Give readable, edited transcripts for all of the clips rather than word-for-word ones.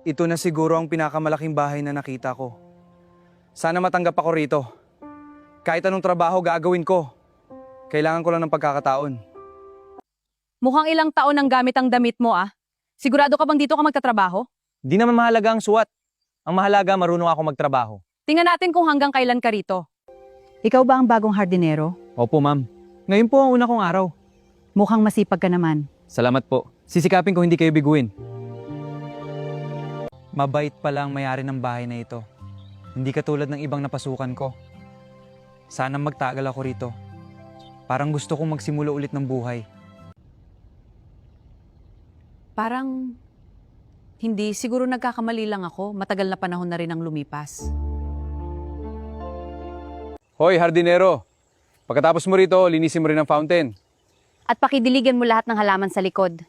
Ito na siguro ang pinakamalaking bahay na nakita ko. Sana matanggap ako rito. Kahit anong trabaho gagawin ko. Kailangan ko lang ng pagkakataon. Mukhang ilang taon ang gamit ang damit mo ah. Sigurado ka bang dito ka magtatrabaho? Di naman mahalaga ang suwat. Ang mahalaga marunong ako magtrabaho. Tingnan natin kung hanggang kailan ka rito. Ikaw ba ang bagong hardinero? Opo, ma'am. Ngayon po ang una kong araw. Mukhang masipag ka naman. Salamat po. Sisikapin ko hindi kayo biguin. Mabait pala ang may-ari ng bahay na ito. Hindi katulad ng ibang napasukan ko. Sana magtagal ako rito. Parang gusto kong magsimula ulit ng buhay. Parang hindi. Siguro nagkakamali lang ako. Matagal na panahon na rin ang lumipas. Hoy, hardinero! Pagkatapos mo rito, linisin mo rin ang fountain. At pakidiligan mo lahat ng halaman sa likod.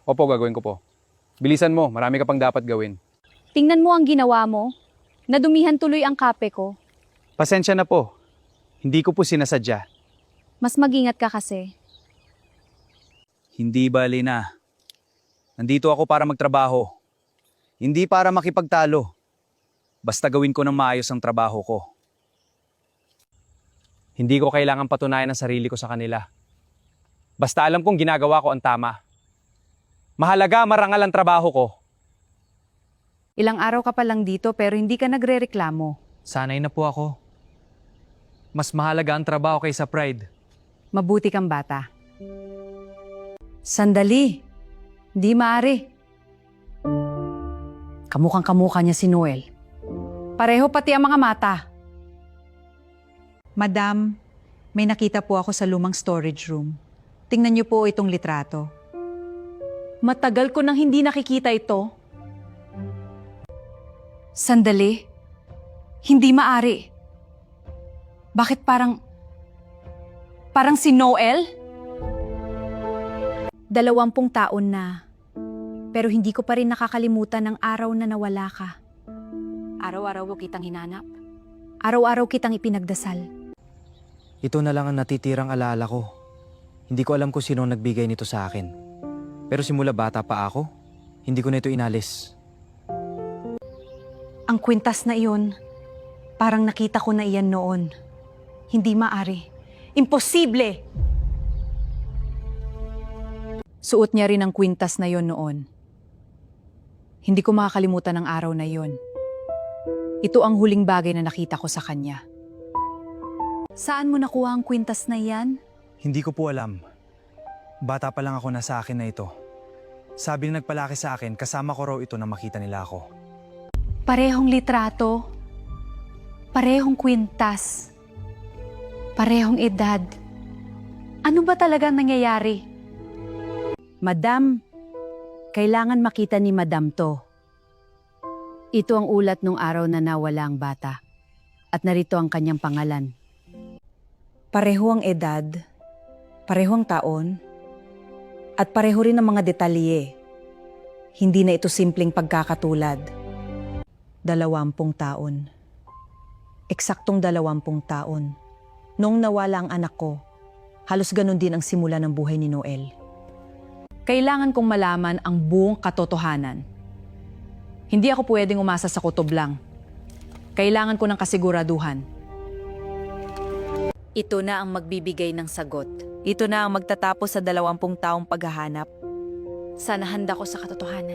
Opo, gagawin ko po. Bilisan mo, marami ka pang dapat gawin. Tingnan mo ang ginawa mo. Nadumihan tuloy ang kape ko. Pasensya na po. Hindi ko po sinasadya. Mas mag-ingat ka kasi. Hindi bali na. Nandito ako para magtrabaho. Hindi para makipagtalo. Basta gawin ko ng maayos ang trabaho ko. Hindi ko kailangan patunayan ang sarili ko sa kanila. Basta alam kong ginagawa ko ang tama. Mahalaga, marangal ang trabaho ko. Ilang araw ka pa lang dito pero hindi ka nagrereklamo. Sanay na po ako. Mas mahalaga ang trabaho kaysa pride. Mabuti kang bata. Sandali. Di maaari. Kamukhang-kamukha niya si Noel. Pareho pati ang mga mata. Madam, may nakita po ako sa lumang storage room. Tingnan niyo po itong litrato. Matagal ko nang hindi nakikita ito. Sandali. Hindi maari. Bakit parang si Noel? 20 taon na. Pero hindi ko pa rin nakakalimutan ng araw na nawala ka. Araw-araw ko kitang hinanap. Araw-araw kitang ipinagdasal. Ito na lang ang natitirang alaala ko. Hindi ko alam kung sino nagbigay nito sa akin. Pero simula bata pa ako, hindi ko na ito inalis. Ang kwintas na iyon, parang nakita ko na iyan noon. Hindi maari. Imposible! Suot niya rin ang kwintas na yon noon. Hindi ko makakalimutan ang araw na yon. Ito ang huling bagay na nakita ko sa kanya. Saan mo nakuha ang kwintas na iyan? Hindi ko po alam. Bata pa lang ako na sa akin na ito. Sabi na nagpalaki sa akin, kasama ko raw ito na makita nila ako. Parehong litrato. Parehong kwintas. Parehong edad. Ano ba talagang nangyayari? Madam, kailangan makita ni Madam to. Ito ang ulat nung araw na nawala ang bata. At narito ang kanyang pangalan. Pareho ang edad, pareho ang taon, at pareho rin ang mga detalye. Hindi na ito simpleng pagkakatulad. 20 taon. Eksaktong 20 taon. Noong nawala ang anak ko, halos ganun din ang simula ng buhay ni Noel. Kailangan kong malaman ang buong katotohanan. Hindi ako pwedeng umasa sa kutob lang. Kailangan ko ng kasiguraduhan. Ito na ang magbibigay ng sagot. Ito na ang magtatapos sa 20 taong paghahanap. Sana handa ko sa katotohanan.